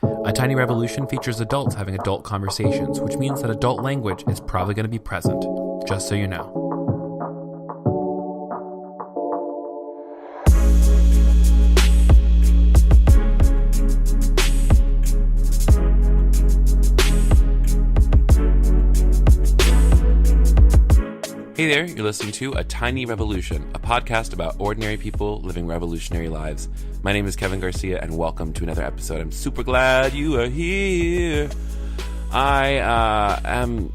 A Tiny Revolution features adults having adult conversations, which means that adult language is probably going to be present, just so you know. Hey there, you're listening to A Tiny Revolution, a podcast about ordinary people living revolutionary lives. My name is Kevin Garcia, and welcome to another episode. I'm super glad you are here. There's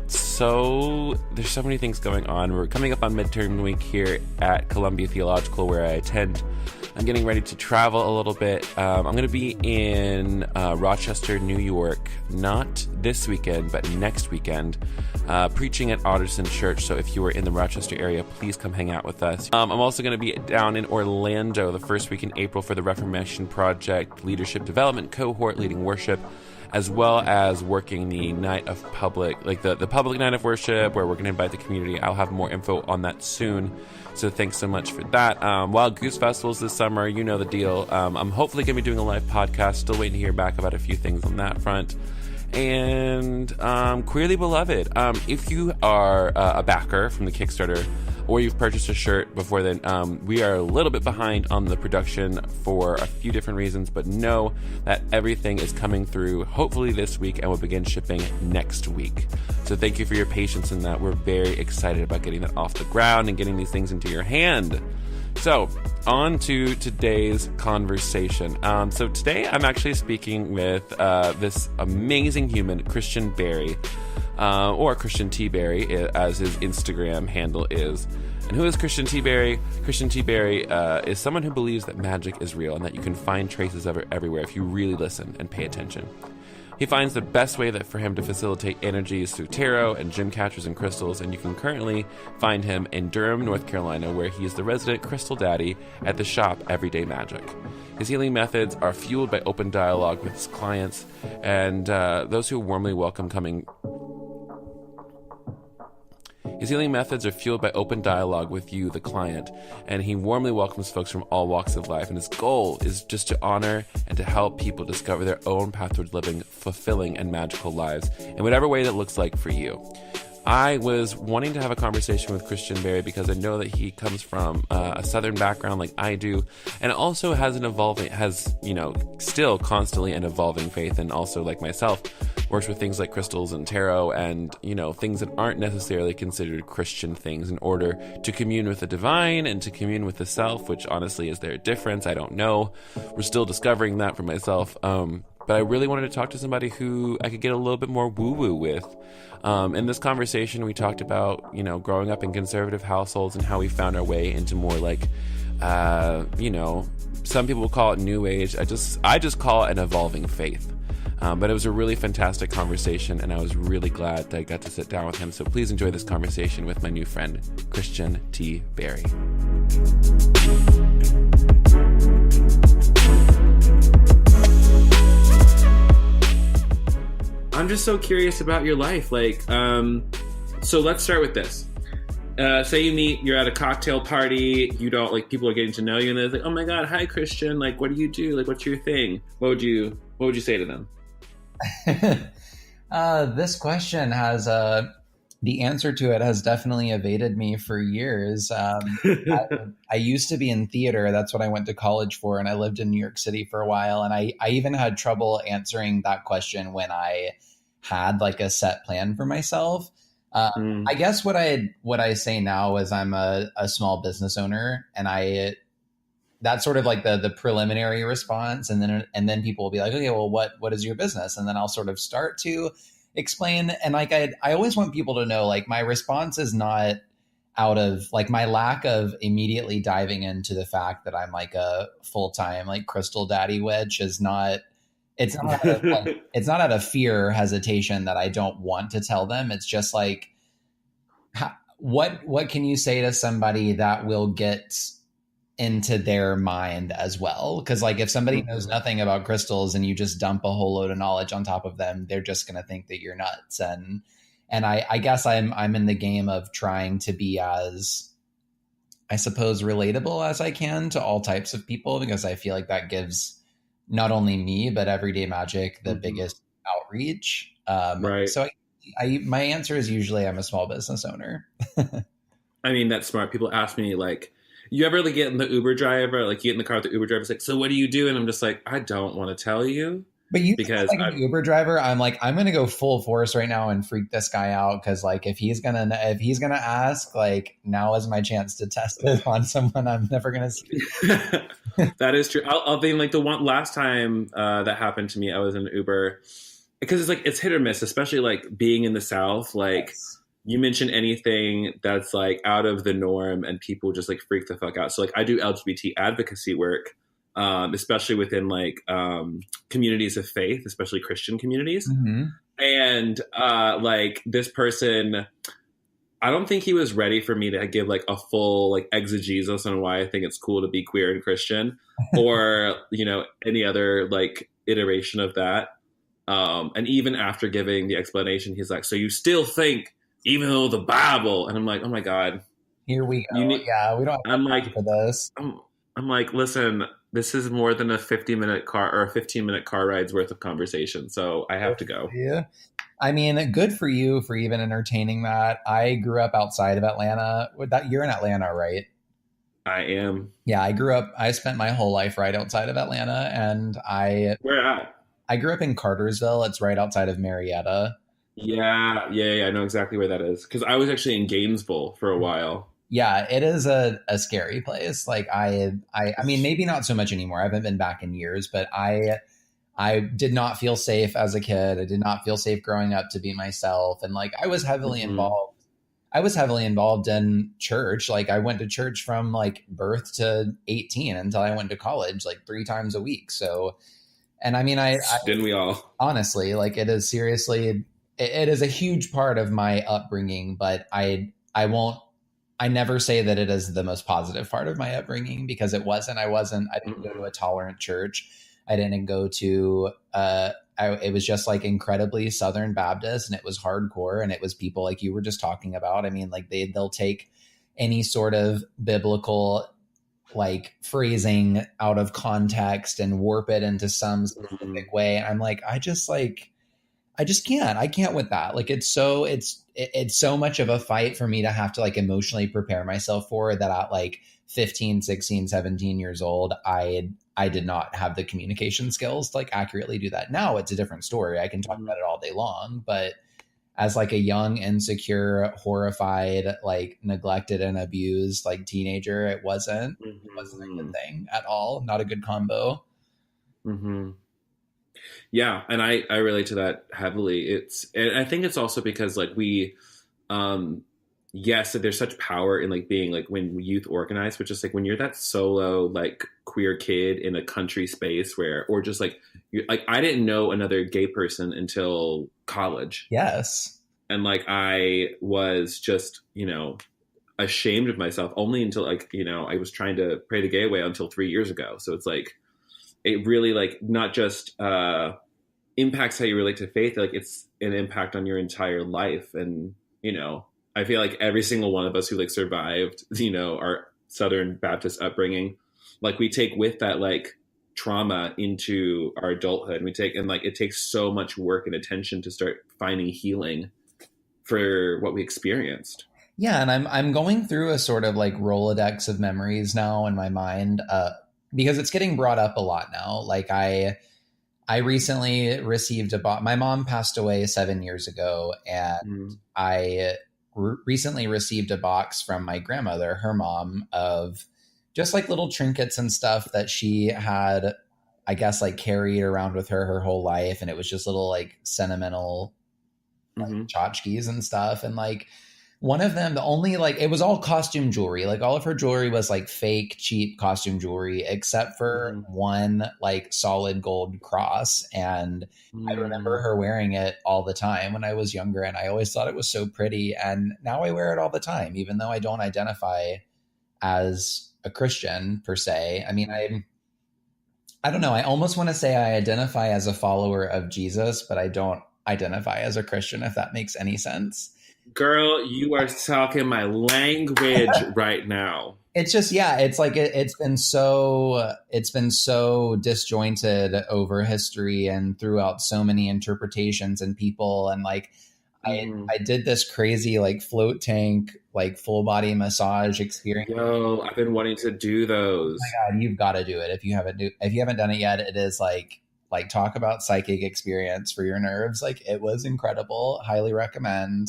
so many things going on. We're coming up on midterm week here at Columbia Theological, where I attend. I'm getting ready to travel a little bit. I'm going to be in Rochester, New York, not this weekend, but next weekend, preaching at Otterson Church. So if you are in the Rochester area, please come hang out with us. I'm also going to be down in Orlando the first week in April for the Reformation Project Leadership Development Cohort, leading worship, as well as working the night of public, like the public night of worship, where we're going to invite the community. I'll have more info on that soon. So thanks so much for that. Wild Goose Festivals this summer, you know the deal. I'm hopefully going to be doing a live podcast. Still waiting to hear back about a few things on that front. And Queerly Beloved. If you are a backer from the Kickstarter, or you've purchased a shirt before then, we are a little bit behind on the production for a few different reasons, but know that everything is coming through hopefully this week and will begin shipping next week. So thank you for your patience in that. We're very excited about getting that off the ground and getting these things into your hand. So on to today's conversation. So today I'm actually speaking with this amazing human, Christian Berry, or Christian T. Berry, as his Instagram handle is. And who is Christian T. Berry? Christian T. Berry is someone who believes that magic is real and that you can find traces of it everywhere if you really listen and pay attention. He finds the best way that for him to facilitate energy is through tarot and gem catchers and crystals, and you can currently find him in Durham, North Carolina, where he is the resident crystal daddy at the shop Everyday Magic. His healing methods are fueled by open dialogue with his clients and those who warmly welcome coming. His healing methods are fueled by open dialogue with you, the client, and he warmly welcomes folks from all walks of life. And his goal is just to honor and to help people discover their own path towards living fulfilling and magical lives in whatever way that looks like for you. I was wanting to have a conversation with Christian Berry because I know that he comes from a Southern background like I do, and also has still constantly an evolving faith, and also, like myself, works with things like crystals and tarot and, things that aren't necessarily considered Christian things in order to commune with the divine and to commune with the self, which honestly, is there a difference? I don't know. We're still discovering that for myself. But I really wanted to talk to somebody who I could get a little bit more woo-woo with. In this conversation, we talked about, growing up in conservative households and how we found our way into more like, some people call it new age. I just call it an evolving faith. But it was a really fantastic conversation, and I was really glad that I got to sit down with him. So please enjoy this conversation with my new friend, Christian T. Berry. I'm just so curious about your life. So let's start with this. Say you're at a cocktail party, people are getting to know you, and they're like, oh my God, hi Christian, what do you do? What's your thing? What would you say to them? This question has, the answer to it has definitely evaded me for years. I used to be in theater. That's what I went to college for. And I lived in New York City for a while. And I even had trouble answering that question when I had a set plan for myself. I guess what I say now is I'm a small business owner, and that's sort of the preliminary response. And then people will be like, okay, well, what is your business? And then I'll sort of start to explain. And I always want people to know, my response is not out of my lack of immediately diving into the fact that I'm a full-time crystal daddy witch is not, it's not out of fear or hesitation that I don't want to tell them. It's just what can you say to somebody that will get into their mind as well? Because if somebody knows nothing about crystals and you just dump a whole load of knowledge on top of them, they're just going to think that you're nuts. And I guess I'm in the game of trying to be as, I suppose, relatable as I can to all types of people, because I feel like that gives not only me, but Everyday Magic, the Hmm. biggest outreach. Right. So my answer is usually I'm a small business owner. I mean, that's smart. People ask me, like, you ever like get in the Uber driver, like you get in the car with the Uber driver, it's like, so what do you do? And I'm just like, I don't want to tell you But usually with because like an Uber driver, I'm like, I'm gonna go full force right now and freak this guy out because like if he's gonna ask, like now is my chance to test it on someone I'm never gonna see. that is true. I'll be like the one last time that happened to me, I was in Uber because it's like it's hit or miss, especially like being in the South. Like Yes. you mention anything that's like out of the norm, and people just like freak the fuck out. So like I do LGBT advocacy work, especially within like communities of faith, especially Christian communities. Hmm. And like this person, I don't think he was ready for me to give like a full like exegesis on why I think it's cool to be queer and Christian, or any other like iteration of that. And even after giving the explanation, he's like, "So you still think, even though the Bible?" And I'm like, "Oh my god, Here we you go. need." Yeah, we don't I'm have time like, for this. I'm, I'm like, listen, this is more than a 50-minute car or a 15-minute car ride's worth of conversation, so I have to go. Yeah. I mean, good for you for even entertaining that. I grew up outside of Atlanta. That you're in Atlanta, right? I am. Yeah, I spent my whole life right outside of Atlanta, and Where at? I grew up in Cartersville. It's right outside of Marietta. Yeah, yeah, yeah. I know exactly where that is because I was actually in Gainesville for a while. Yeah, it is a scary place. Like I mean, maybe not so much anymore. I haven't been back in years, but I did not feel safe as a kid. I did not feel safe growing up to be myself. And like I was heavily Hmm. involved. I was heavily involved in church. Like I went to church from like birth to 18 until I went to college like 3 times a week. So, and I mean, I Didn't we all? honestly, like it is seriously, it is a huge part of my upbringing, but I won't, I never say that it is the most positive part of my upbringing because it wasn't. I didn't go to Mm-mm. a tolerant church. I didn't go to, it was just like incredibly Southern Baptist and it was hardcore and it was people like you were just talking about. I mean, like they'll take any sort of biblical like phrasing out of context and warp it into some Mhm. specific way. I'm like, I just can't. I can't with that. Like it's so much of a fight for me to have to like emotionally prepare myself for that at like 15, 16, 17 years old. I did not have the communication skills to like accurately do that. Now it's a different story. I can talk Mhm. about it all day long, but as like a young, insecure, horrified, like neglected and abused like teenager, it wasn't a good Mhm. thing at all. Not a good combo. Mhm. Yeah, and I relate to that heavily. And I think it's also because like um yes, that there's such power in like being like when youth organize, but just like when you're that solo like queer kid in a country space where, or just like you like I didn't know another gay person until college. Yes. And like I was just, ashamed of myself only until like, I was trying to pray the gay away until 3 years ago. So it's like it really like not just impacts how you relate to faith, like it's an impact on your entire life. And I feel like every single one of us who like survived our Southern Baptist upbringing, like we take with that like trauma into our adulthood, and we take and like it takes so much work and attention to start finding healing for what we experienced. Yeah, and I'm going through a sort of like Rolodex of memories now in my mind, because it's getting brought up a lot now. Like I recently received a box. My mom passed away 7 years ago, and Mm. I recently received a box from my grandmother, her mom, of just like little trinkets and stuff that she had, I guess, like carried around with her whole life, and it was just little like sentimental Hmm. tchotchkes and stuff. And like one of them, the only like it was all costume jewelry. Like all of her jewelry was like fake, cheap costume jewelry, except for Hmm. one like solid gold cross. And I remember Mm. her wearing it all the time when I was younger, and I always thought it was so pretty. And now I wear it all the time, even though I don't identify as a Christian per se. I mean, I don't know. I almost want to say I identify as a follower of Jesus, but I don't identify as a Christian, if that makes any sense. Girl, you are talking my language right now. It's just, yeah, it's like it's been so disjointed over history and throughout so many interpretations and people. And like Hmm. I did this crazy like float tank like full body massage experience. Yo, I've been wanting to do My those. God, you've got to do it if you haven't done it yet. It is like talk about psychic experience for your nerves. Like it was incredible. Highly recommend.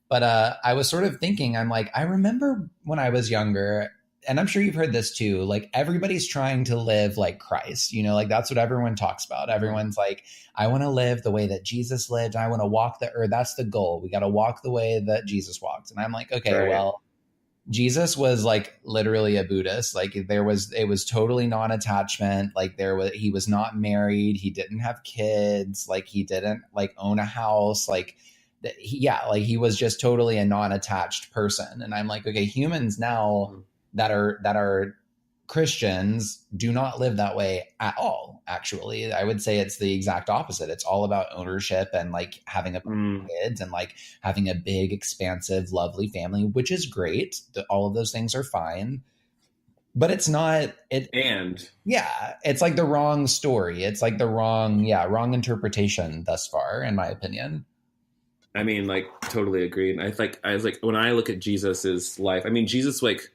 But I was sort of thinking, I'm like, I remember when I was younger, and I'm sure you've heard this too. Like everybody's trying to live like Christ, you know, like that's what everyone talks about. Mhm. Everyone's like, I want to live the way that Jesus lived. I want to walk the earth. That's the goal. We got to walk the way that Jesus walked. And I'm like, okay, Right. well, Jesus was like literally a Buddhist. Like it was totally non-attachment. Like he was not married. He didn't have kids. Like he didn't like own a house. Like yeah, like he was just totally a non-attached person. And I'm like, okay, humans now Mhm. that are Christians do not live that way at all. Actually, I would say it's the exact opposite. It's all about ownership and like having a bunch Mm. of kids and like having a big, expansive, lovely family, which is great. All of those things are fine, but it's not it. And Yeah, it's like the wrong story. It's like the wrong interpretation thus far, in my opinion. I mean, like, totally agreed. And I was like, when I look at Jesus's life, I mean, Jesus, like,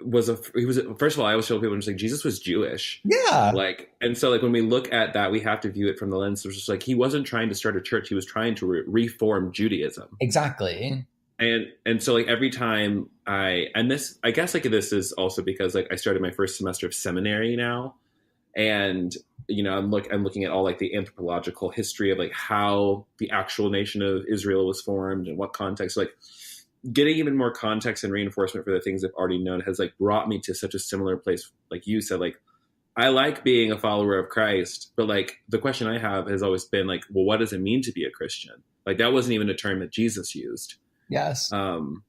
he was, first of all, I always tell people, just like, Jesus was Jewish. Yeah, Like, and so, like, when we look at that, we have to view it from the lens of just like, he wasn't trying to start a church, he was trying to reform Judaism. exactly. And so, like, every time I guess, like, this is also because, like, I started my first semester of seminary now. And I'm looking at all like the anthropological history of like how the actual nation of Israel was formed and what context. Like getting even more context and reinforcement for the things I've already known has like brought me to such a similar place. Like you said, like I like being a follower of Christ, but like the question I have has always been like, well, what does it mean to be a Christian? Like that wasn't even a term that Jesus used. Yes. Um,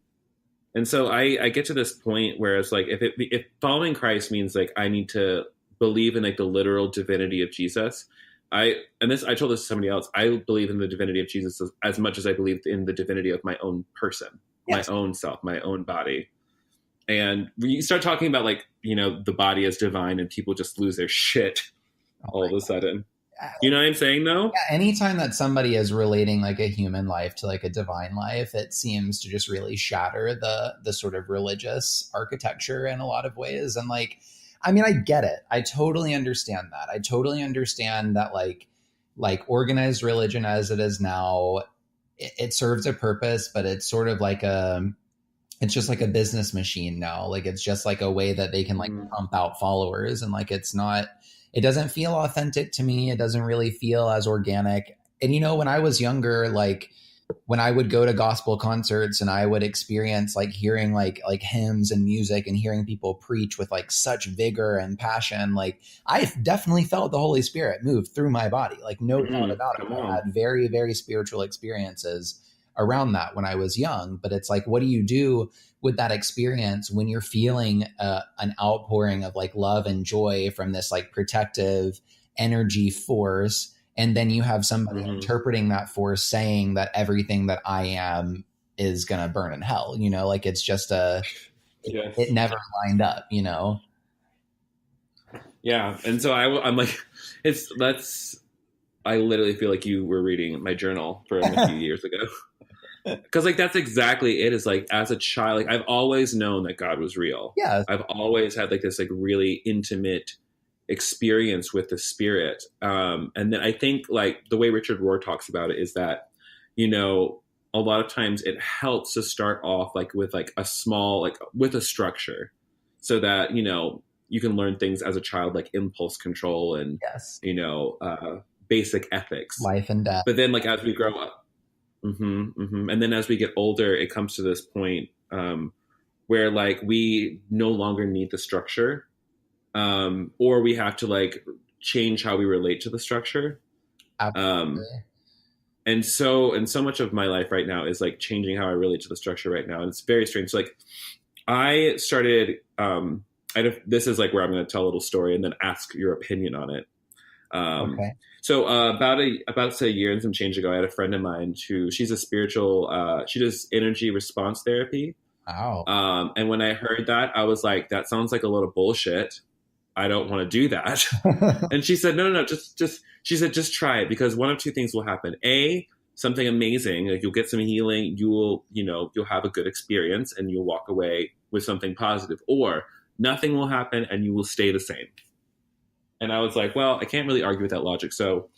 and so I get to this point where it's like if following Christ means like I need to believe in like the literal divinity of Jesus. I told this to somebody else. I believe in the divinity of Jesus as much as I believe in the divinity of my own person, my Yes. own self, my own body. And when you start talking about like the body as divine, and people just lose their shit Oh all my of a sudden. God. You know what I'm saying, though? Yeah, anytime that somebody is relating like a human life to like a divine life, it seems to just really shatter the sort of religious architecture in a lot of ways. And like, I mean, I get it. I totally understand that. I totally understand that like organized religion as it is now, it serves a purpose, but it's sort of like it's just like a business machine now. Like it's just like a way that they can like Mm, pump out followers, and like it doesn't feel authentic to me. It doesn't really feel as organic. And when I was younger, like when I would go to gospel concerts and I would experience like hearing like hymns and music and hearing people preach with like such vigor and passion, like I definitely felt the Holy Spirit move through my body, like no doubt about it. come I on. had very, very spiritual experiences around that when I was young. But it's like, what do you do with that experience when you're feeling an outpouring of like love and joy from this like protective energy force, and then you have somebody Hmm. interpreting that force saying that everything that I am is gonna burn in hell? Like it's just it Yes. never lined up. Yeah. And so I'm like, it's that's. I literally feel like you were reading my journal from a few years ago. Because like that's exactly it. Is like as a child, like I've always known that God was real. Yeah, I've always had like this like really intimate experience with the spirit. And then I think like the way Richard Rohr talks about it is that you know a lot of times it helps to start off like with like a small like with a structure, so that you can learn things as a child like impulse control and yes, you know basic ethics. life and death. But then like as we grow up. And then as we get older, it comes to this point where like we no longer need the structure, or we have to like change how we relate to the structure. Um, Absolutely. and so much of my life right now is like changing how I relate to the structure right now, and it's very strange. So, like I started. This is like where I'm going to tell a little story and then ask your opinion on it. Um, Okay. so about say a year and some change ago, I had a friend of mine who she's a spiritual. She does energy response therapy. Wow. And when I heard that, I was like, that sounds like a lot of bullshit. I don't want to do that. And she said, no, she said, just try it, because one of two things will happen. A, something amazing, like you'll get some healing, you'll have a good experience and you'll walk away with something positive, or nothing will happen and you will stay the same. And I was like, well, I can't really argue with that logic. So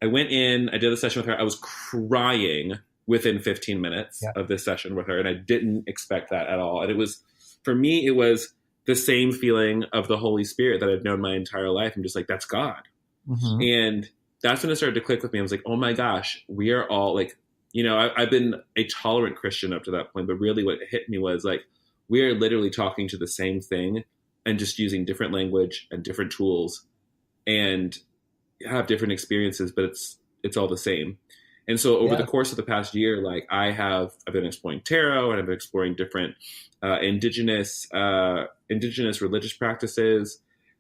I went in, I did a session with her. I was crying within 15 minutes Yeah. of this session with her. And I didn't expect that at all. And it was, for me, it was the same feeling of the Holy Spirit that I've known my entire life. I'm just like, that's God. Mm-hmm. And that's when it started to click with me. I was like, oh my gosh, we are all like, I've been a tolerant Christian up to that point, but really what hit me was like, we are literally talking to the same thing and just using different language and different tools and have different experiences, but it's all the same. And so over the course of the past year, like I've been exploring tarot, and I've been exploring different indigenous religious practices,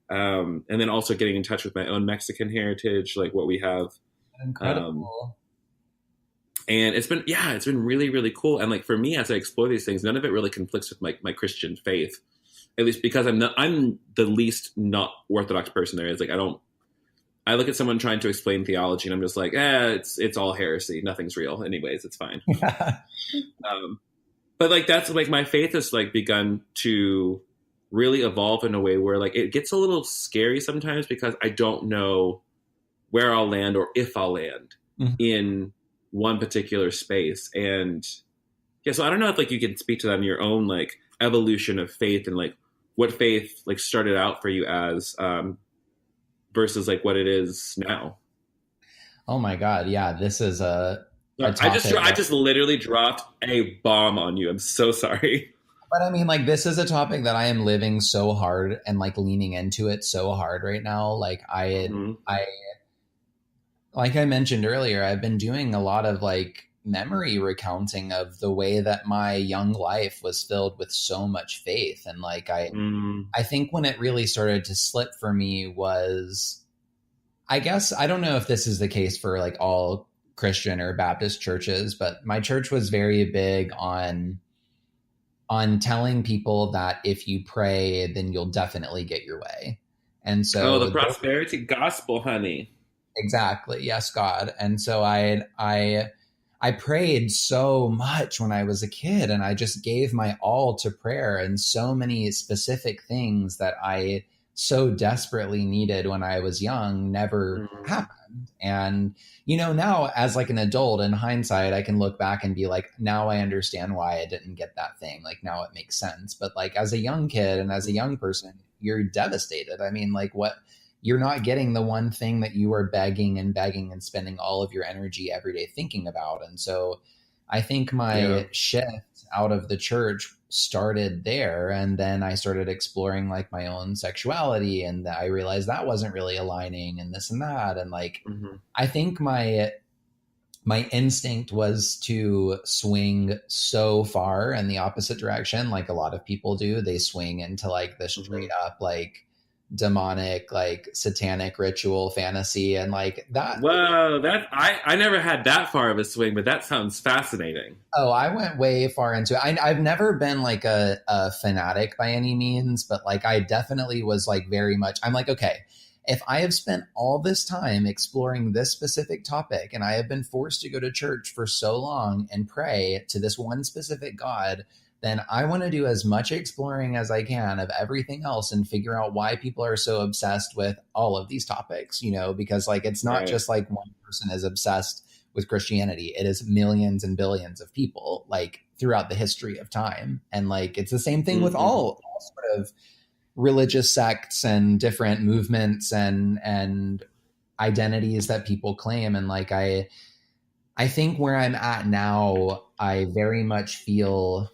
and then also getting in touch with my own Mexican heritage, like what we have. Incredible. And it's been really, really cool. And like for me, as I explore these things, none of it really conflicts with my Christian faith, at least because I'm the least not Orthodox person there is. Like I look at someone trying to explain theology and I'm just like, it's all heresy. Nothing's real. Anyways, it's fine. But like, that's like, my faith has like begun to really evolve in a way where like, it gets a little scary sometimes because I don't know where I'll land or if I'll land in one particular space. And yeah, so I don't know if like you can speak to that in your own like evolution of faith and like what faith like started out for you as, versus like what it is now. Oh my God. Yeah. This is a I just literally dropped a bomb on you. I'm so sorry. But I mean, like, this is a topic that I am living so hard and like leaning into it so hard right now. Like like I mentioned earlier, I've been doing a lot of like memory recounting of the way that my young life was filled with so much faith. And like, I think when it really started to slip for me was, I guess, I don't know if this is the case for like all Christian or Baptist churches, but my church was very big on telling people that if you pray, then you'll definitely get your way. And so the prosperity gospel, honey. Exactly. Yes, God. And so I prayed so much when I was a kid, and I just gave my all to prayer, and so many specific things that I so desperately needed when I was young never happened. And, now as like an adult, in hindsight, I can look back and be like, now I understand why I didn't get that thing. Like now it makes sense. But like as a young kid and as a young person, you're devastated. I mean, like you're not getting the one thing that you were begging and spending all of your energy every day thinking about. And so I think my shift out of the church started there. And then I started exploring like my own sexuality, and I realized that wasn't really aligning, and this and that. And like, I think my instinct was to swing so far in the opposite direction. Like a lot of people do, they swing into like the straight up, like demonic, like satanic ritual fantasy and like that. Whoa, I never had that far of a swing, but that sounds fascinating. Oh, I went way far into it. I've never been like a fanatic by any means, but like I definitely was like very much, I'm like, okay, if I have spent all this time exploring this specific topic and I have been forced to go to church for so long and pray to this one specific God, then I want to do as much exploring as I can of everything else and figure out why people are so obsessed with all of these topics, because like, it's not just like one person is obsessed with Christianity. It is millions and billions of people like throughout the history of time. And like, it's the same thing with all sort of religious sects and different movements and identities that people claim. And like, I think where I'm at now, I very much feel,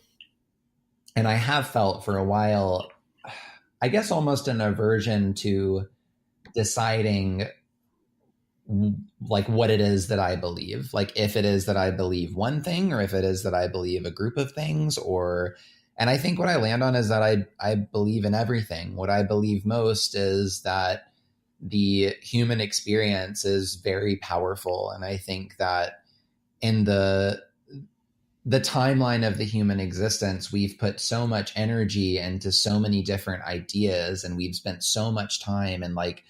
and I have felt for a while, I guess almost an aversion to deciding like what it is that I believe, like if it is that I believe one thing or if it is that I believe a group of things, and I think what I land on is that I believe in everything. What I believe most is that the human experience is very powerful. And I think that in the the timeline of the human existence, we've put so much energy into so many different ideas, and we've spent so much time, and like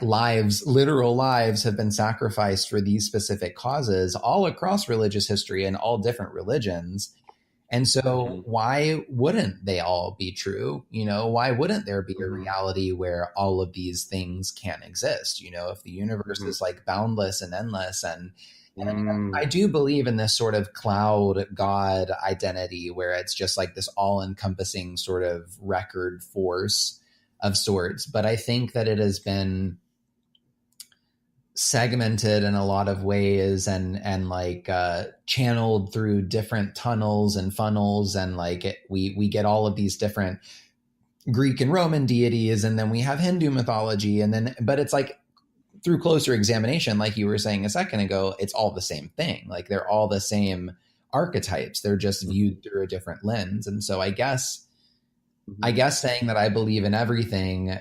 lives, literal lives have been sacrificed for these specific causes all across religious history and all different religions. And so why wouldn't they all be true? Why wouldn't there be a reality where all of these things can exist? If the universe is like boundless and endless, and I do believe in this sort of cloud God identity where it's just like this all encompassing sort of record force of sorts. But I think that it has been segmented in a lot of ways, and like channeled through different tunnels and funnels, and like we get all of these different Greek and Roman deities, and then we have Hindu mythology, and then but it's like through closer examination, like you were saying a second ago, it's all the same thing. Like they're all the same archetypes, they're just viewed through a different lens. And so I guess saying that I believe in everything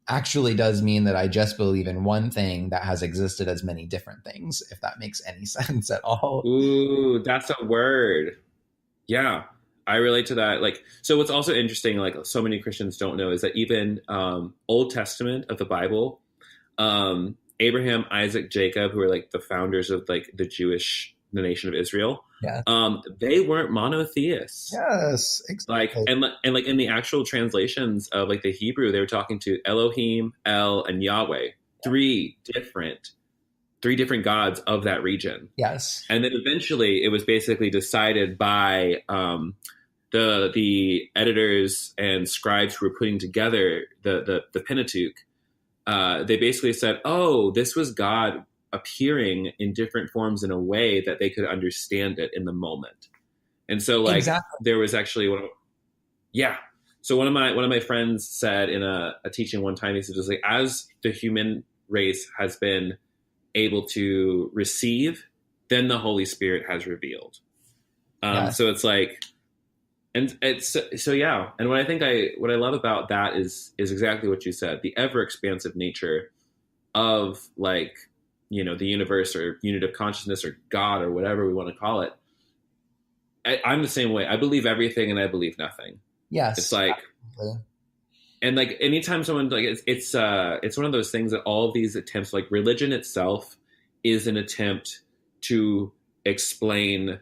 actually does mean that I just believe in one thing that has existed as many different things, if that makes any sense at all. Ooh, that's a word. Yeah, I relate to that. Like, so what's also interesting, like so many Christians don't know, is that even Old Testament of the Bible, Abraham, Isaac, Jacob, who are like the founders of like the nation of Israel, they weren't monotheists. Yes, exactly. Like and like in the actual translations of like the Hebrew, they were talking to Elohim, El, and Yahweh, three different gods of that region. Yes, and then eventually it was basically decided by the editors and scribes who were putting together the Pentateuch. They basically said, "Oh, this was God appearing in different forms in a way that they could understand it in the moment." And so, like, there was actually So one of my friends said in a teaching one time, he said, "Just like as the human race has been able to receive, then the Holy Spirit has revealed." So it's like, and it's so yeah. And what I love about that is exactly what you said: the ever expansive nature of like the universe or unit of consciousness or God or whatever we want to call it. I'm the same way. I believe everything and I believe nothing. Yes, it's like, absolutely. And like anytime someone like it's one of those things that all of these attempts, like religion itself, is an attempt to explain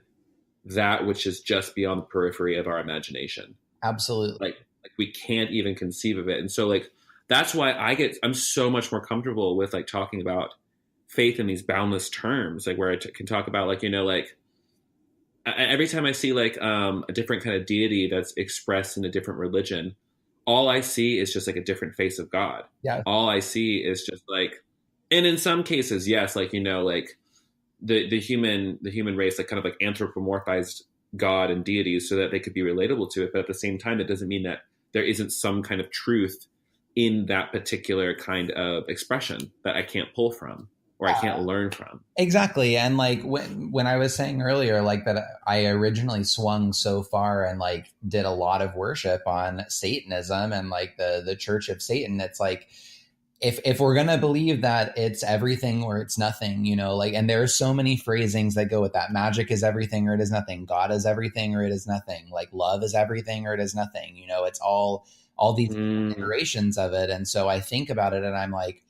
that which is just beyond the periphery of our imagination. Absolutely. Like we can't even conceive of it. And so like that's why I'm so much more comfortable with like talking about faith in these boundless terms, like where I can talk about like like every time I see like a different kind of deity that's expressed in a different religion, all I see is just like a different face of God. Yeah. All I see is just like, and in some cases, yes, like like the human race like kind of like anthropomorphized God and deities so that they could be relatable to it, but at the same time, that doesn't mean that there isn't some kind of truth in that particular kind of expression that I can't pull from or I can't learn from. Exactly. And like when I was saying earlier, like that I originally swung so far and like did a lot of worship on Satanism and like the Church of Satan, it's like, if we're going to believe that it's everything or it's nothing, like, and there are so many phrasings that go with that. Magic is everything or it is nothing. God is everything or it is nothing. Like love is everything or it is nothing. It's all these iterations of it. And so I think about it and I'm like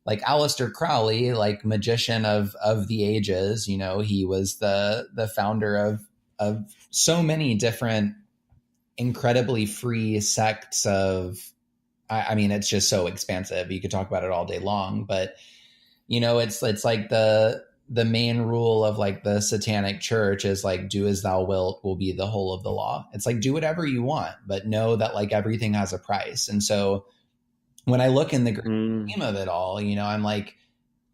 Aleister Crowley, like magician of the ages, he was the founder of so many different incredibly free sects of, I mean, it's just so expansive. You could talk about it all day long, but it's like the main rule of like the Satanic Church is like, do as thou wilt will be the whole of the law. It's like, do whatever you want, but know that like everything has a price. And so when I look in the grand scheme of it all, I'm like,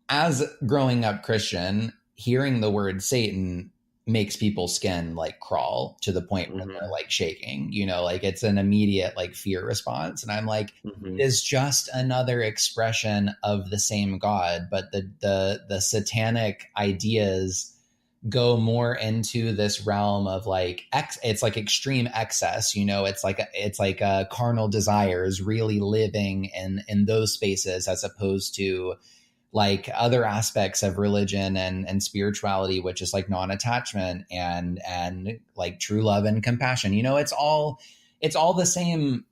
as growing up Christian, hearing the word Satan makes people's skin like crawl to the point where they're like shaking, like it's an immediate like fear response. And I'm like, it's just another expression of the same God, but the satanic ideas go more into this realm of like it's like extreme excess, it's like carnal desires really living in those spaces as opposed to like other aspects of religion and spirituality, which is like non-attachment and like true love and compassion. It's all the same.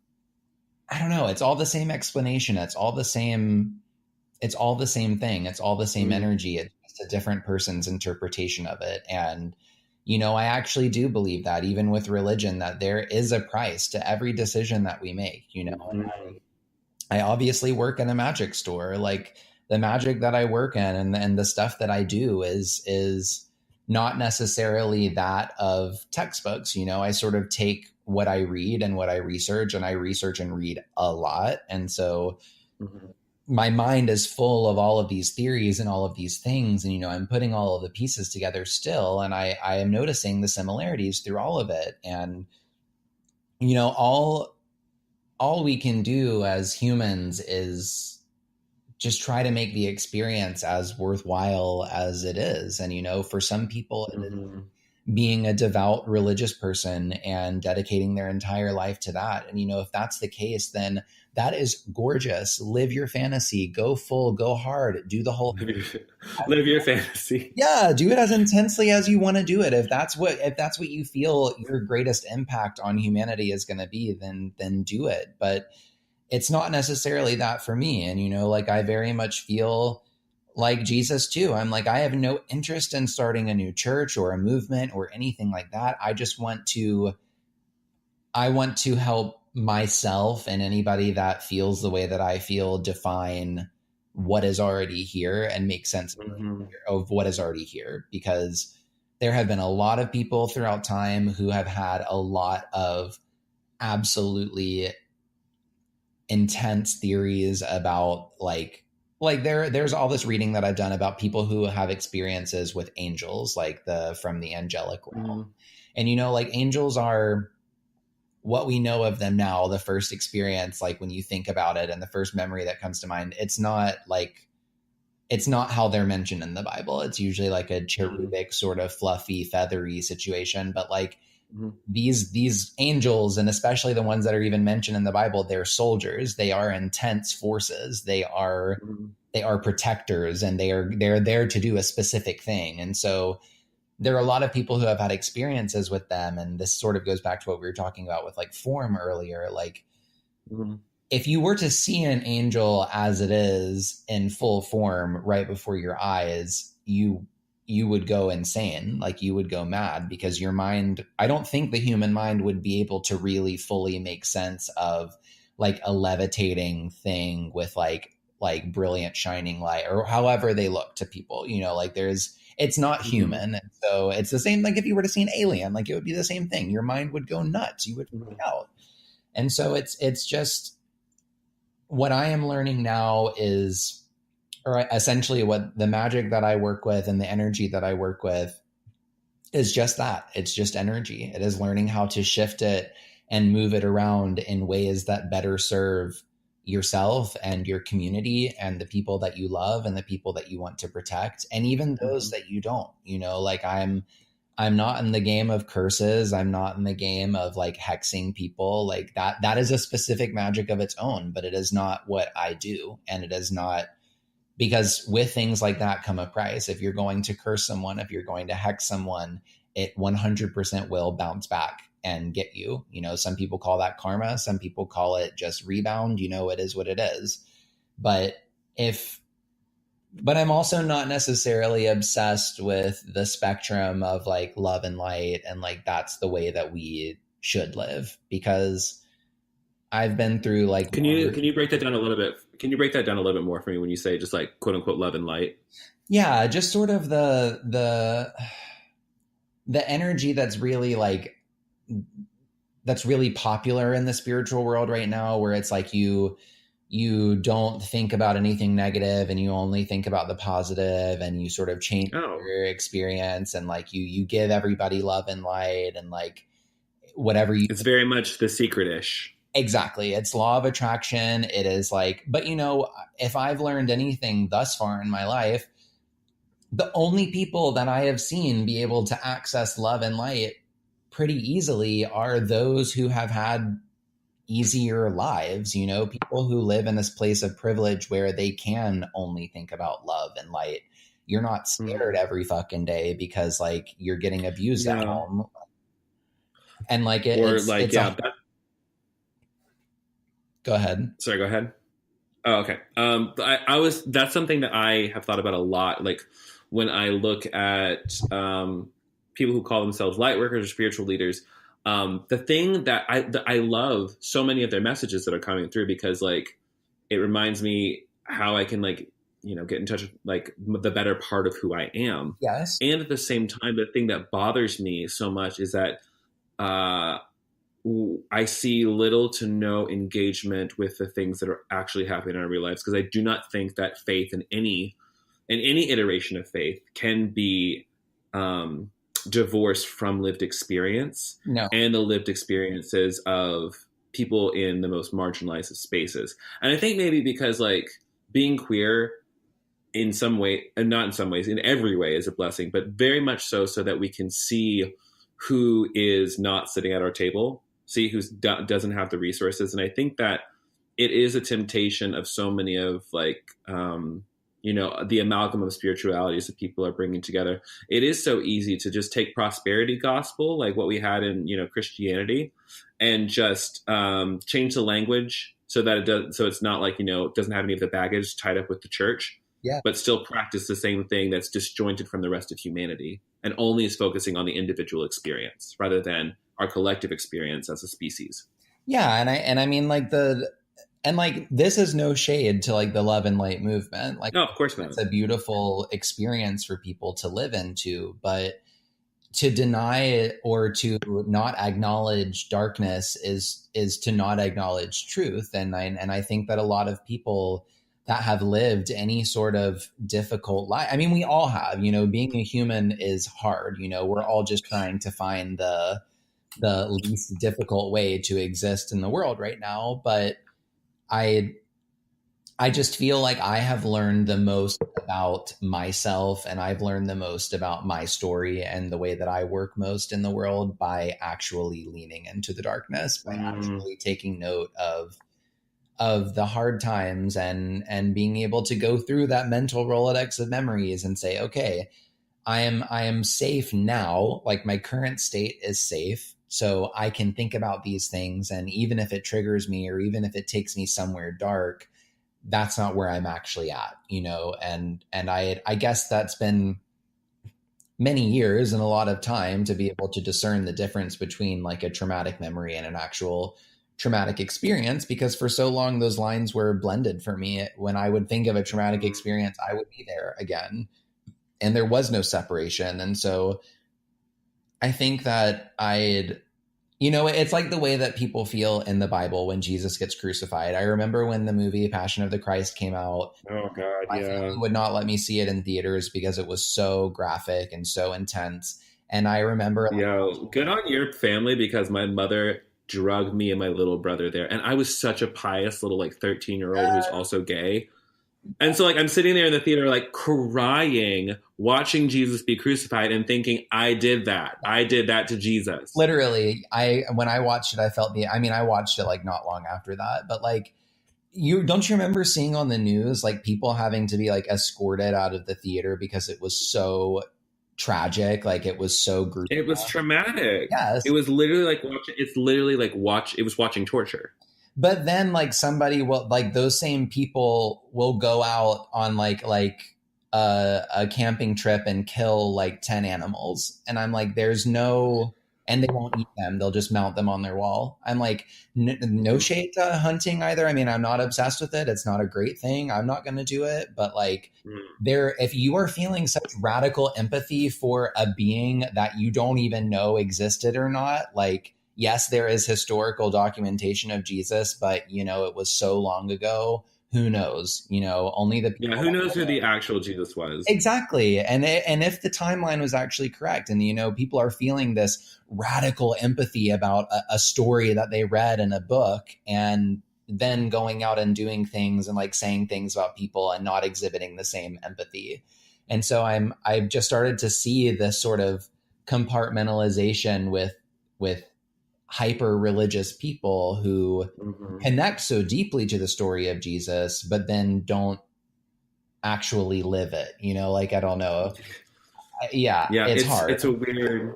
I don't know. It's all the same explanation. It's all the same. It's all the same thing. It's all the same energy. It's just a different person's interpretation of it. And, I actually do believe that even with religion, that there is a price to every decision that we make, And I obviously work in a magic store. Like the magic that I work in and the stuff that I do is not necessarily that of textbooks. I sort of take what I read and what I research, and I research and read a lot. And so my mind is full of all of these theories and all of these things. And, I'm putting all of the pieces together still. And I am noticing the similarities through all of it. And, all we can do as humans is just try to make the experience as worthwhile as it is. And, for some people, being a devout religious person and dedicating their entire life to that. And, if that's the case, then that is gorgeous. Live your fantasy, go full, go hard, do the whole live your fantasy. Yeah. Do it as intensely as you want to do it. If that's what you feel your greatest impact on humanity is going to be, then do it. But it's not necessarily that for me. And, like I very much feel like Jesus too. I'm like, I have no interest in starting a new church or a movement or anything like that. I want to help myself and anybody that feels the way that I feel define what is already here and make sense of what is already here. Because there have been a lot of people throughout time who have had a lot of absolutely intense theories about like there's all this reading that I've done about people who have experiences with angels, like from the angelic realm. And, like angels are what we know of them now. The first experience, like when you think about it and the first memory that comes to mind, it's not how they're mentioned in the Bible. It's usually like a cherubic sort of fluffy, feathery situation. But like these angels, and especially the ones that are even mentioned in the Bible, they're soldiers. They are intense forces. They are protectors, and they're there to do a specific thing. And so there are a lot of people who have had experiences with them. And this sort of goes back to what we were talking about with like form earlier. Like if you were to see an angel as it is in full form right before your eyes, you would go insane. Like you would go mad, because your mind, I don't think the human mind would be able to really fully make sense of like a levitating thing with like brilliant shining light, or however they look to people, like it's not human. And so it's the same, like if you were to see an alien, like it would be the same thing. Your mind would go nuts. You would freak out. And so it's just what I am learning now is, or essentially what the magic that I work with and the energy that I work with is just that. It's just energy. It is learning how to shift it and move it around in ways that better serve yourself and your community and the people that you love and the people that you want to protect, and even those that you don't. Like I'm not in the game of curses. I'm not in the game of like hexing people. Like that is a specific magic of its own, but it is not what I do. And it is not, because with things like that come a price. If you're going to curse someone, if you're going to hex someone, it 100% will bounce back and get you. Some people call that karma. Some people call it just rebound. It is what it is. But I'm also not necessarily obsessed with the spectrum of like love and light, and like that's the way that we should live, because I've been through like. Can you break that down a little bit? Can you break that down a little bit more for me when you say just like quote unquote love and light? Yeah, just sort of the energy that's really popular in the spiritual world right now, where it's like you don't think about anything negative and you only think about the positive, and you sort of change your experience, and like you give everybody love and light, and like whatever you. It's very much The Secret-ish. Exactly. It's law of attraction. It is like, but if I've learned anything thus far in my life, the only people that I have seen be able to access love and light pretty easily are those who have had easier lives, people who live in this place of privilege where they can only think about love and light. You're not scared Mhm. every fucking day because like you're getting abused at Yeah. home. And like Or it's like, it's a yeah, that, go ahead. sorry, go ahead. Oh, okay. That's something that I have thought about a lot. Like when I look at people who call themselves light workers or spiritual leaders, the thing that I love so many of their messages that are coming through because like it reminds me how I can like, get in touch with like the better part of who I am. Yes. And at the same time, the thing that bothers me so much is that, uh, I see little to no engagement with the things that are actually happening in our real lives because I do not think that faith in any iteration of faith can be um, divorced from lived experience No. and the lived experiences of people in the most marginalized of spaces. And I think maybe because like being queer in some way, and not in some ways, in every way is a blessing, but very much so that we can see who is not sitting at our table, see who doesn't have the resources. And I think that it is a temptation of so many of like, the amalgam of spiritualities that people are bringing together. It is so easy to just take prosperity gospel, like what we had in, Christianity, and just change the language so that it does, so it's not like, it doesn't have any of the baggage tied up with the church, Yeah. but still practice the same thing that's disjointed from the rest of humanity and only is focusing on the individual experience rather than our collective experience as a species. Yeah, and I mean like like this is no shade to like the love and light movement. Like No, of course not. it's a beautiful experience for people to live into, but to deny it or to not acknowledge darkness is to not acknowledge truth. And I think that a lot of people that have lived any sort of difficult life, I mean, we all have, being a human is hard. We're all just trying to find the least difficult way to exist in the world right now. But I I just feel like I have learned the most about myself and I've learned the most about my story and the way that I work most in the world by actually leaning into the darkness, by Mm. actually taking note of the hard times and being able to go through that mental Rolodex of memories and say, okay, I am safe now. Like my current state is safe. So I can think about these things. And even if it triggers me or even if it takes me somewhere dark, that's not where I'm actually at, and I guess that's been many years and a lot of time to be able to discern the difference between like a traumatic memory and an actual traumatic experience, because for so long those lines were blended for me. When I would think of a traumatic experience, I would be there again and there was no separation. And so I think that it's like the way that people feel in the Bible when Jesus gets crucified. I remember when the movie Passion of the Christ came out, Oh God, my yeah. family would not let me see it in theaters because it was so graphic and so intense. And I remember like, Yo, good on your family because my mother drugged me and my little brother there. And I was such a pious little like 13-year-old who's also gay. And so like I'm sitting there in the theater like crying, watching Jesus be crucified and thinking, I did that. I did that to Jesus. literally, when I watched it, I watched it like not long after that, but like, you don't you remember seeing on the news like people having to be like escorted out of the theater because it was so tragic, like it was so gruesome? It was traumatic. Yes. It was literally like it was watching torture. But then like somebody will, like those same people will go out on a camping trip and kill like 10 animals. And I'm like, there's no, and they won't eat them. They'll just mount them on their wall. I'm like, no shade to hunting either. I mean, I'm not obsessed with it. It's not a great thing. I'm not going to do it. But like if you are feeling such radical empathy for a being that you don't even know existed or not, like, yes, there is historical documentation of Jesus, but it was so long ago. Who knows? Only the Yeah, people who that knows who live. the actual Jesus was? Exactly. And if the timeline was actually correct, and people are feeling this radical empathy about a story that they read in a book, and then going out and doing things and like saying things about people and not exhibiting the same empathy. And so I've just started to see this sort of compartmentalization with hyper religious people who Mhm. connect so deeply to the story of Jesus, but then don't actually live it. Like, I don't know. Yeah, Yeah, it's it's a hard. weird.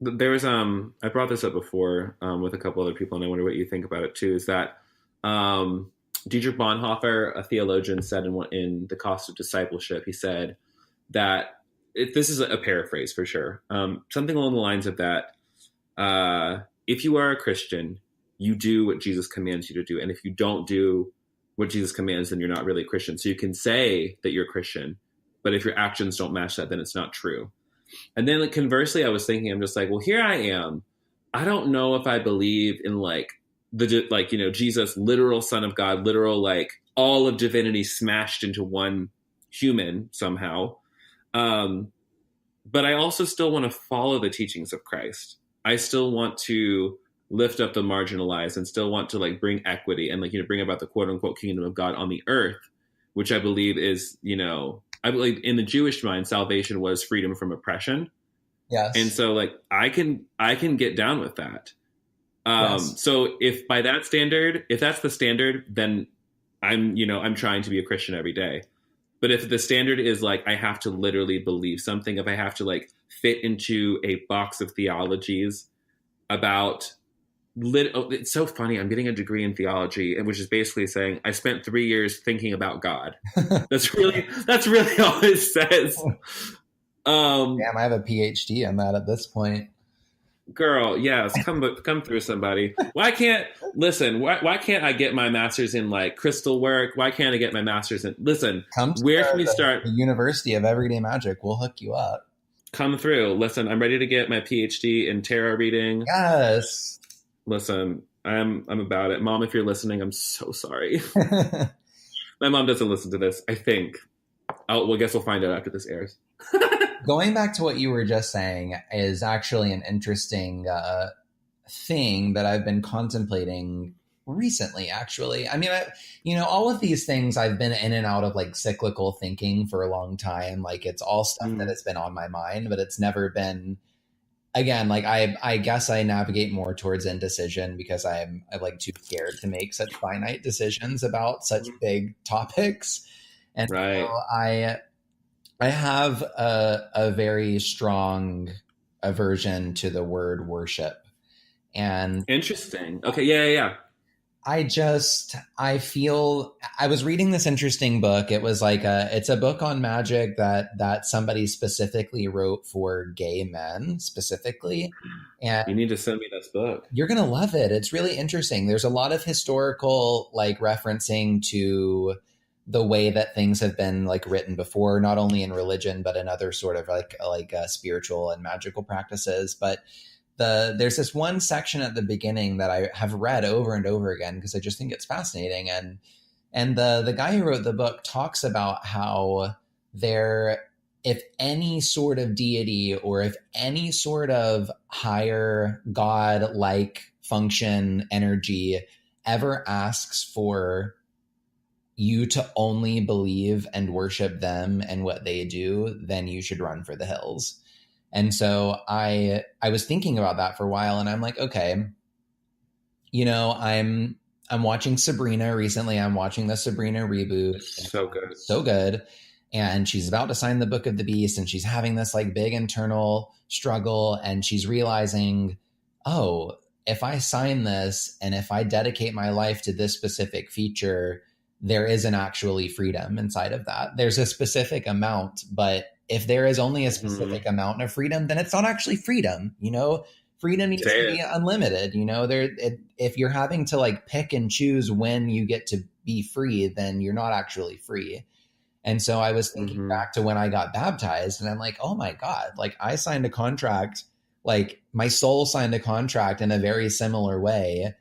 There was I brought this up before with a couple other people, and I wonder what you think about it too. Is that Dietrich Bonhoeffer, a theologian, said in The Cost of Discipleship, he said that this is a paraphrase for sure, something along the lines of that. If you are a Christian, you do what Jesus commands you to do, and if you don't do what Jesus commands, then you're not really a Christian. So you can say that you're a Christian, but if your actions don't match that, then it's not true. And then like, conversely, I was thinking, I'm just like, well, here I am. I don't know if I believe in Jesus, literal Son of God, literal like all of divinity smashed into one human somehow. Um, but I also still want to follow the teachings of Christ. I still want to lift up the marginalized and still want to like bring equity and like, bring about the quote unquote kingdom of God on the earth, which I believe is, I believe in the Jewish mind, salvation was freedom from oppression. And Yes. so like I can get down with that. Yes. So if by that standard, if that's the standard, then I'm trying to be a Christian every day. But if the standard is like I have to literally believe something, if I have to like fit into a box of theologies about it's so funny. I'm getting a degree in theology, which is basically saying I spent 3 years thinking about God. That's really all it says. Damn, I have a PhD in that at this point. Girl, yes, come through, somebody. Why can't listen? Why can't I get my master's in like crystal work? Why can't I get my master's in? Listen, Come to where can we start? the University of Everyday Magic. We'll hook you up. Come through. Listen, I'm ready to get my PhD in tarot reading. Yes. Listen, I'm about it, Mom. If you're listening, I'm so sorry. My mom doesn't listen to this. I think. Well, guess we'll find out after this airs. Going back to what you were just saying is actually an interesting thing that I've been contemplating recently, actually. I mean, all of these things I've been in and out of like cyclical thinking for a long time. Like it's all stuff that has been on my mind, but it's never been, again, like I guess I navigate more towards indecision because I'm like too scared to make such finite decisions about such big topics. And Right. so I have a very strong aversion to the word worship. And Interesting. Okay. Yeah. I feel I was reading this interesting book. It was like it's a book on magic that somebody specifically wrote for gay men specifically. And you need to send me this book. You're going to love it. It's really interesting. There's a lot of historical like referencing to the way that things have been like written before, not only in religion, but in other sort of like spiritual and magical practices. But there's this one section at the beginning that I have read over and over again because I just think it's fascinating. And the guy who wrote the book talks about how if any sort of deity or if any sort of higher God-like function energy ever asks for you to only believe and worship them and what they do, then you should run for the hills. And so I was thinking about that for a while, and I'm like, okay, I'm watching Sabrina recently. I'm watching the Sabrina reboot. So good. So good. And she's about to sign the Book of the Beast, and she's having this like big internal struggle, and she's realizing, oh, if I sign this and if I dedicate my life to this specific feature, there isn't actually freedom inside of that. There's a specific amount, but if there is only a specific amount of freedom, then it's not actually freedom. Freedom needs to be unlimited. If you're having to like pick and choose when you get to be free, then you're not actually free. And so I was thinking back to when I got baptized, and I'm like, oh my God, like I signed a contract, like my soul signed a contract in a very similar way,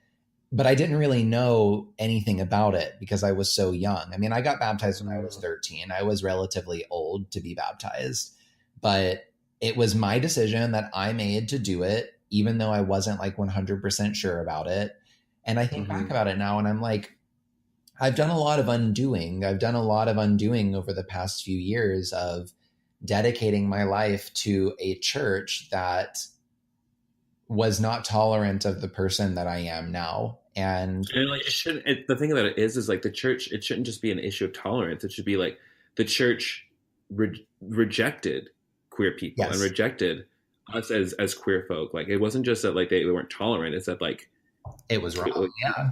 but I didn't really know anything about it because I was so young. I mean, I got baptized when I was 13. I was relatively old to be baptized, but it was my decision that I made to do it, even though I wasn't like 100% sure about it. And I think back about it now, and I'm like, I've done a lot of undoing. I've done a lot of undoing over the past few years of dedicating my life to a church that was not tolerant of the person that I am now. And And like it shouldn't. The thing that it is like the church. It shouldn't just be an issue of tolerance. It should be like the church rejected queer people and yes, rejected us as queer folk. Like it wasn't just that like they weren't tolerant. It's that like it was wrong. Yeah.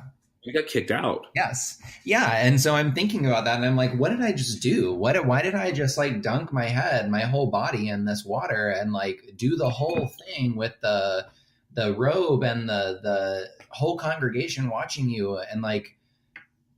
we got kicked out. Yes. Yeah. And so I'm thinking about that and I'm like, what did I just do? Why did I just like dunk my head, my whole body in this water and like do the whole thing with the robe and the whole congregation watching you? And like,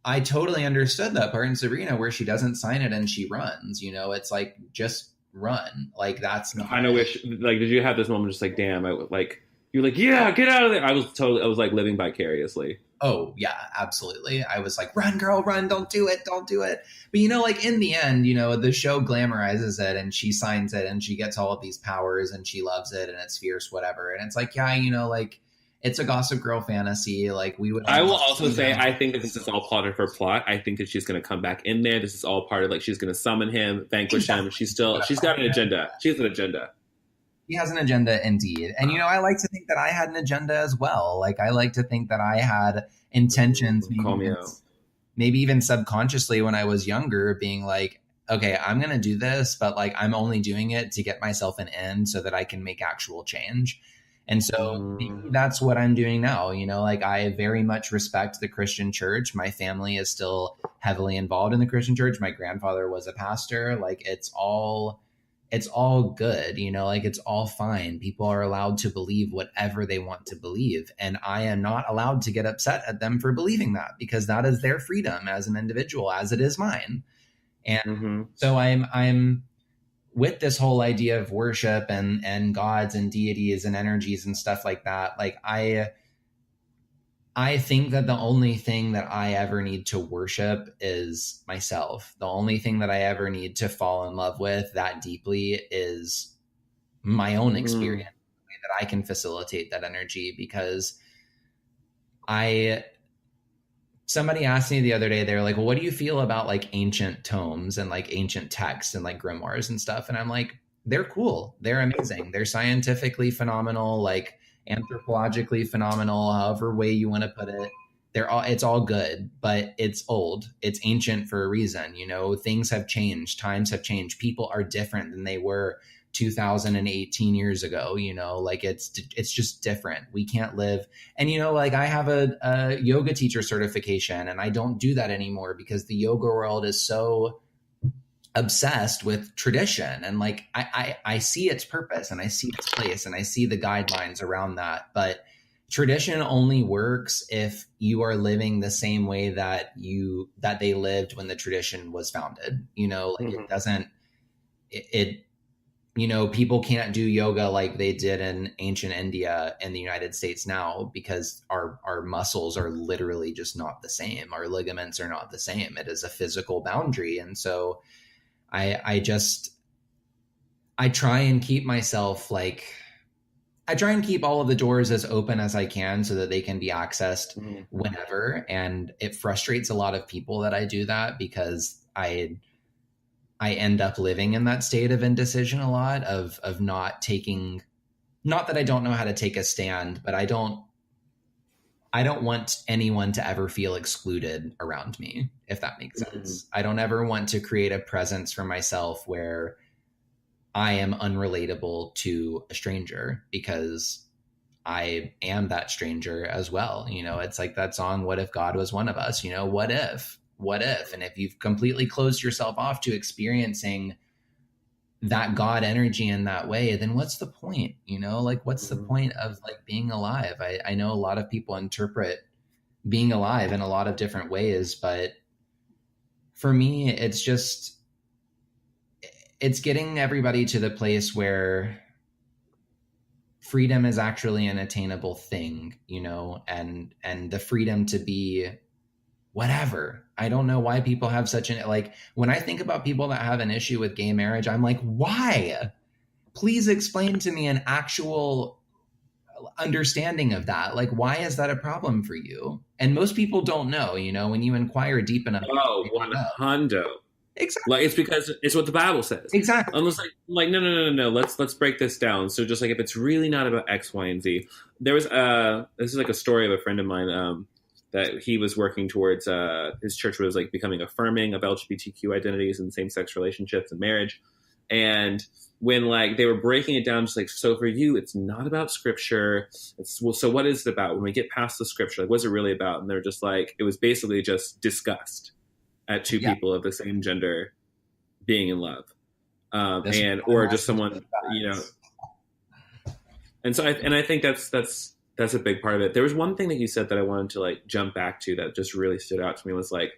I totally understood that part in Sabrina where she doesn't sign it and she runs, it's like, just run. Like that's not. I know. Wish like, did you have this moment just like, damn, I would like, you're like, yeah, get out of there. I was like living vicariously. Oh yeah, absolutely. I was like, run girl, run. Don't do it. Don't do it. But like in the end, the show glamorizes it and she signs it and she gets all of these powers and she loves it and it's fierce, whatever. And it's like, yeah, like it's a Gossip Girl fantasy. Like we would. I will also say, I think that this is all plotted for plot. I think that she's going to come back in there. This is all part of like, she's going to summon him, vanquish him. She's got an agenda. She has an agenda. He has an agenda indeed. And, I like to think that I had an agenda as well. Like, I like to think that I had intentions, maybe even subconsciously when I was younger, being like, okay, I'm going to do this, but like, I'm only doing it to get myself an end so that I can make actual change. And so that's what I'm doing now. Like I very much respect the Christian church. My family is still heavily involved in the Christian church. My grandfather was a pastor. Like it's all good, like it's all fine. People are allowed to believe whatever they want to believe. And I am not allowed to get upset at them for believing that because that is their freedom as an individual, as it is mine. And so I'm with this whole idea of worship and gods and deities and energies and stuff like that. Like I think that the only thing that I ever need to worship is myself. The only thing that I ever need to fall in love with that deeply is my own experience, the way that I can facilitate that energy. Because somebody asked me the other day, they're like, well, what do you feel about like ancient tomes and like ancient texts and like grimoires and stuff? And I'm like, they're cool. They're amazing. They're scientifically phenomenal. Like, anthropologically phenomenal, however way you want to put it. It's all good, but it's old. It's ancient for a reason. Things have changed. Times have changed. People are different than they were 2018 years ago. Like it's just different. We can't live. And, like I have a yoga teacher certification and I don't do that anymore because the yoga world is so obsessed with tradition and like I see its purpose and I see its place and I see the guidelines around that, but tradition only works if you are living the same way that they lived when the tradition was founded. It doesn't people can't do yoga like they did in ancient India and the United States now because our muscles are literally just not the same. Our ligaments are not the same. It is a physical boundary. And so I try and keep myself I try and keep all of the doors as open as I can so that they can be accessed whenever. And it frustrates a lot of people that I do that because I end up living in that state of indecision a lot of not that I don't know how to take a stand, but I don't want anyone to ever feel excluded around me, if that makes sense. I don't ever want to create a presence for myself where I am unrelatable to a stranger because I am that stranger as well. It's like that song, What If God Was One of Us? What if? And if you've completely closed yourself off to experiencing that God energy in that way, then what's the point? What's the point of like being alive? I know a lot of people interpret being alive in a lot of different ways, but for me, it's getting everybody to the place where freedom is actually an attainable thing, and the freedom to be whatever. I don't know why people have when I think about people that have an issue with gay marriage, I'm like, why? Please explain to me an actual understanding of that. Like, why is that a problem for you? And most people don't know, when you inquire deep enough. Oh, 100. Exactly. Like, it's because it's what the Bible says. Exactly. Almost like no. Let's break this down. So just like, if it's really not about X, Y, and Z, there was this is like a story of a friend of mine that he was working towards. His church was like becoming affirming of LGBTQ identities and same sex relationships and marriage, and when like they were breaking it down, just like, so for you, it's not about scripture. It's, well, so what is it about? When we get past the scripture, like, what's it really about? And they're just like, it was basically just disgust at two people of the same gender being in love, and or just someone, you know. And so I think that's a big part of it. There was one thing that you said that I wanted to like jump back to that just really stood out to me, was like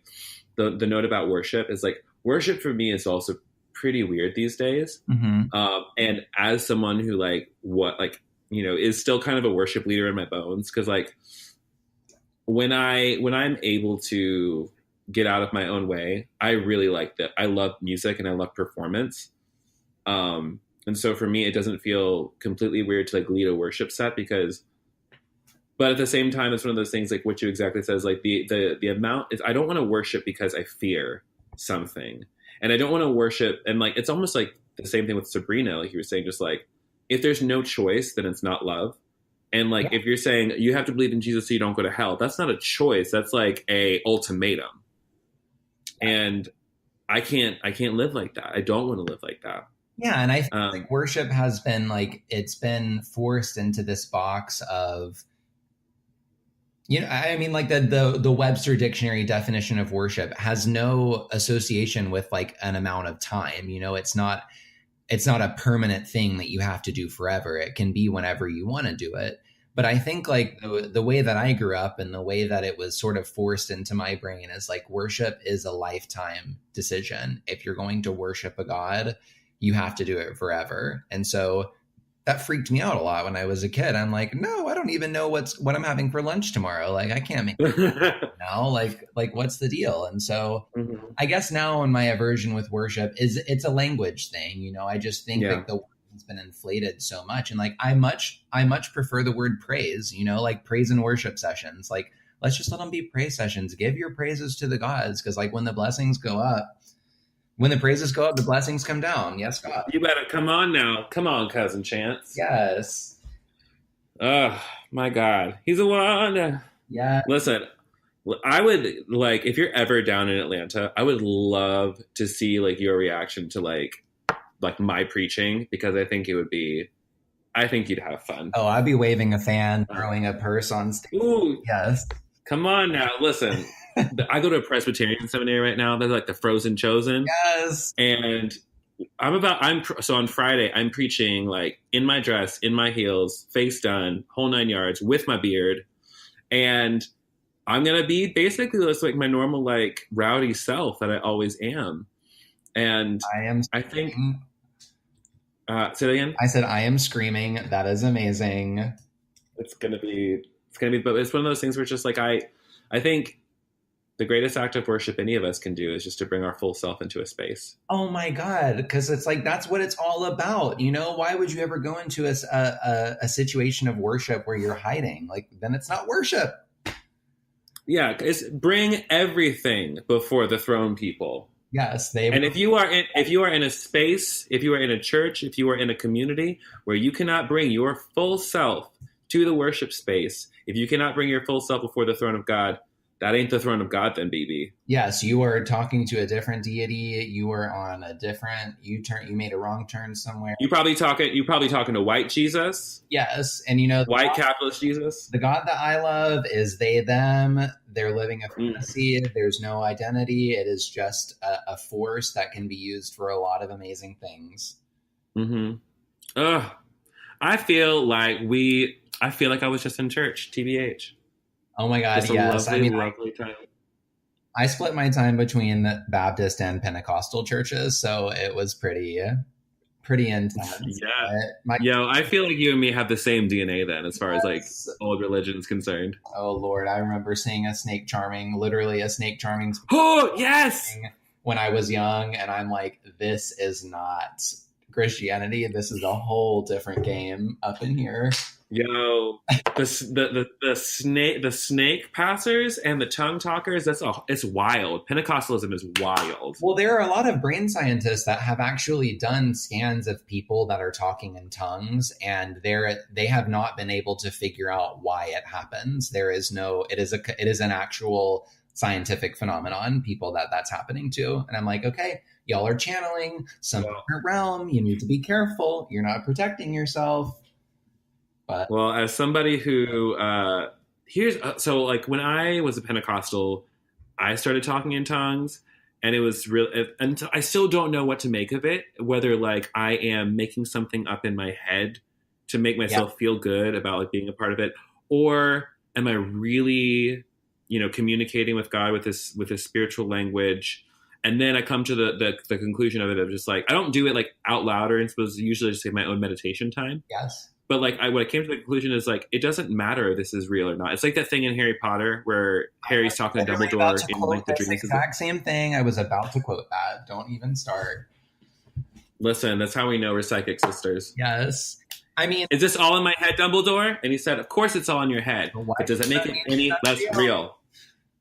the note about worship is like, worship for me is also pretty weird these days. And as someone who is still kind of a worship leader in my bones, because like when I'm able to get out of my own way, I really like that. I love music and I love performance. And so for me, it doesn't feel completely weird to like lead a worship set, but at the same time, it's one of those things like what you exactly says, like the amount is, I don't want to worship because I fear something. And I don't want to worship. And like, it's almost like the same thing with Sabrina, like you were saying, just like, if there's no choice, then it's not love. And like, if you're saying you have to believe in Jesus so you don't go to hell, that's not a choice. That's like a ultimatum. And I can't live like that. I don't want to live like that. Yeah. And I think like worship has been like, it's been forced into this box of, you know, I mean, like the Webster dictionary definition of worship has no association with like an amount of time. You know, it's not a permanent thing that you have to do forever. It can be whenever you want to do it. But I think like the way that I grew up and the way that it was sort of forced into my brain is like, worship is a lifetime decision. If you're going to worship a God, you have to do it forever. And so that freaked me out a lot when I was a kid. I'm like, no, I don't even know what I'm having for lunch tomorrow. Like, I can't make it now. Like what's the deal? And so I guess now in my aversion with worship is it's a language thing. You know, I just think that the word has been inflated so much. And like, I much prefer the word praise, you know, like praise and worship sessions. Like, let's just let them be praise sessions. Give your praises to the gods. Cause like when the blessings go up, when the praises go up, the blessings come down. Yes, God. You better come on now. Come on, Cousin Chance. Yes. Oh, my God. He's a one. Yeah. Listen, I would, like, if you're ever down in Atlanta, I would love to see, like, your reaction to, like my preaching, because I think I think you'd have fun. Oh, I'd be waving a fan, throwing a purse on stage. Ooh. Yes. Come on now. Listen. I go to a Presbyterian seminary right now. They're like the Frozen Chosen. Yes. And so on Friday, I'm preaching like in my dress, in my heels, face done, whole 9 yards with my beard. And I'm going to be basically just like my normal, like rowdy self that I always am. And I think, say that again. I said, I am screaming. That is amazing. It's going to be, but it's one of those things where it's just like, I think the greatest act of worship any of us can do is just to bring our full self into a space. Oh my God. Because it's like, that's what it's all about. You know, why would you ever go into a situation of worship where you're hiding? Like, then it's not worship. Yeah. It's bring everything before the throne, people. Yes. And if you are in a space, if you are in a church, if you are in a community where you cannot bring your full self to the worship space, if you cannot bring your full self before the throne of God, that ain't the throne of God then, baby. Yes, you are talking to a different deity. You are on a different U-turn. You made a wrong turn somewhere. You probably talking to white Jesus. Yes, and you know white capitalist Jesus. The God that I love is they, them. They're living a fantasy. There's no identity. It is just a force that can be used for a lot of amazing things. I feel like I was just in church, TBH. Oh my God, just yes. Lovely time. I split my time between Baptist and Pentecostal churches, so it was pretty intense. Yeah. I feel like you and me have the same DNA then, as far as like old religion is concerned. Oh Lord, I remember seeing literally a snake charming. Oh yes. When I was young, and I'm like, this is not Christianity, this is a whole different game up in here. Yo, the snake passers and the tongue talkers, it's wild. Pentecostalism is wild. Well, there are a lot of brain scientists that have actually done scans of people that are talking in tongues, and they have not been able to figure out why it happens. It is an actual scientific phenomenon, people that's happening to. And I'm like, okay, y'all are channeling some different realm. You need to be careful. You're not protecting yourself. But well, as somebody who so like when I was a Pentecostal, I started talking in tongues, and it was real. And I still don't know what to make of it. Whether like I am making something up in my head to make myself feel good about like being a part of it, or am I really, communicating with God with this spiritual language? And then I come to the conclusion of it of just like I don't do it like out loud or usually just like my own meditation time. Yes. But like what I came to the conclusion is like it doesn't matter if this is real or not. It's like that thing in Harry Potter where Harry's talking to Dumbledore in like the dreams. Exact same thing. I was about to quote that. Don't even start. Listen, that's how we know we're psychic sisters. Yes. I mean, is this all in my head, Dumbledore? And he said, "Of course, it's all in your head. But does it make it any less real?"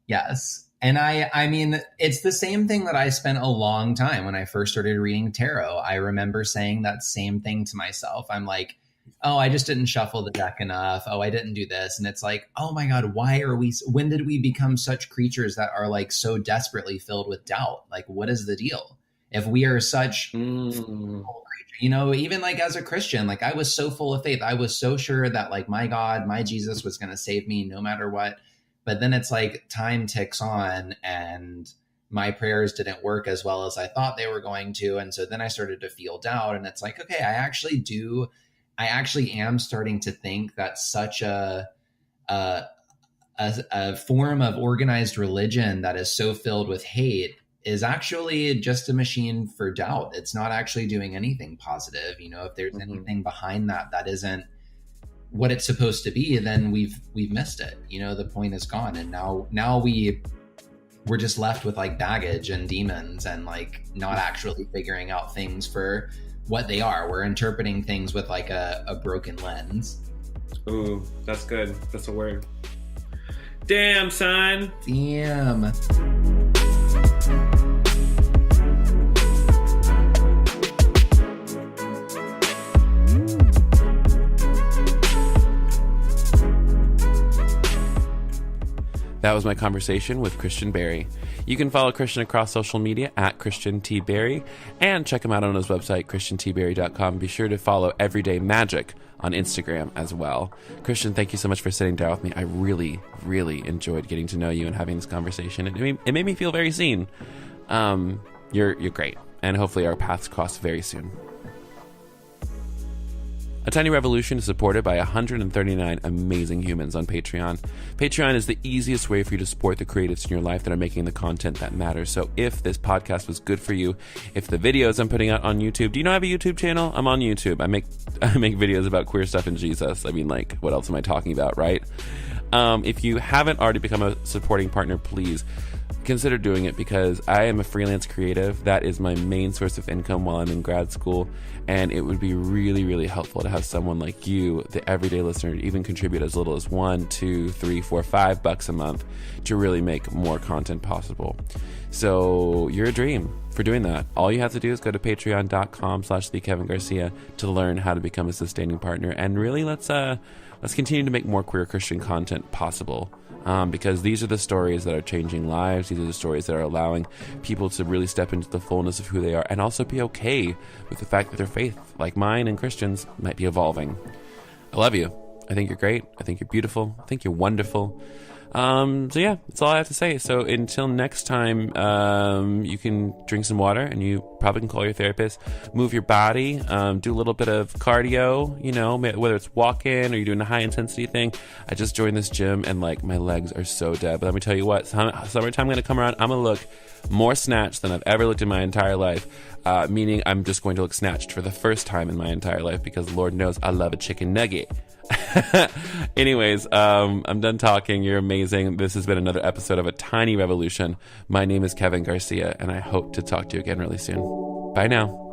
Yes. And I mean, it's the same thing that I spent a long time when I first started reading tarot. I remember saying that same thing to myself. I'm like, oh, I just didn't shuffle the deck enough. Oh, I didn't do this. And it's like, oh my God, when did we become such creatures that are like so desperately filled with doubt? Like, what is the deal? If we are such even like as a Christian, like I was so full of faith. I was so sure that like my God, my Jesus was going to save me no matter what. But then it's like time ticks on and my prayers didn't work as well as I thought they were going to. And so then I started to feel doubt, and it's like, okay, I actually am starting to think that such a form of organized religion that is so filled with hate is actually just a machine for doubt. It's not actually doing anything positive. If there's anything behind that isn't what it's supposed to be, then we've missed it. The point is gone. And now we're just left with like baggage and demons and like not actually figuring out things for what they are. We're interpreting things with like a broken lens. Ooh, that's good. That's a word. Damn, son. Damn. That was my conversation with Christian Berry. You can follow Christian across social media at Christian T. Berry and check him out on his website, ChristianTberry.com. Be sure to follow Everyday Magic on Instagram as well. Christian, thank you so much for sitting down with me. I really, really enjoyed getting to know you and having this conversation. It made me feel very seen. You're great, and hopefully our paths cross very soon. A Tiny Revolution is supported by 139 amazing humans on Patreon. Patreon is the easiest way for you to support the creatives in your life that are making the content that matters. So if this podcast was good for you, if the videos I'm putting out on YouTube, do you know I have a YouTube channel? I'm on YouTube. I make videos about queer stuff and Jesus. I mean, like, what else am I talking about, right? If you haven't already become a supporting partner, please consider doing it, because I am a freelance creative. That is my main source of income while I'm in grad school, and it would be really, really helpful to have someone like you, the everyday listener, even contribute as little as $1, $2, $3, $4, $5 a month to really make more content possible. So you're a dream for doing that. All you have to do is go to patreon.com/thekevingarcia to learn how to become a sustaining partner, and really let's continue to make more queer Christian content possible. Because these are the stories that are changing lives. These are the stories that are allowing people to really step into the fullness of who they are and also be okay with the fact that their faith, like mine and Christians, might be evolving. I love you. I think you're great. I think you're beautiful. I think you're wonderful. So yeah, that's all I have to say. So until next time, you can drink some water, and you probably can call your therapist, move your body, do a little bit of cardio, whether it's walking or you're doing a high intensity thing. I just joined this gym, and like my legs are so dead. But let me tell you what, summertime going to come around, I'm going to look more snatched than I've ever looked in my entire life. Meaning I'm just going to look snatched for the first time in my entire life, because Lord knows I love a chicken nugget. Anyways, I'm done talking. You're amazing. This has been another episode of A Tiny Revolution. My name is Kevin Garcia, and I hope to talk to you again really soon. Bye now.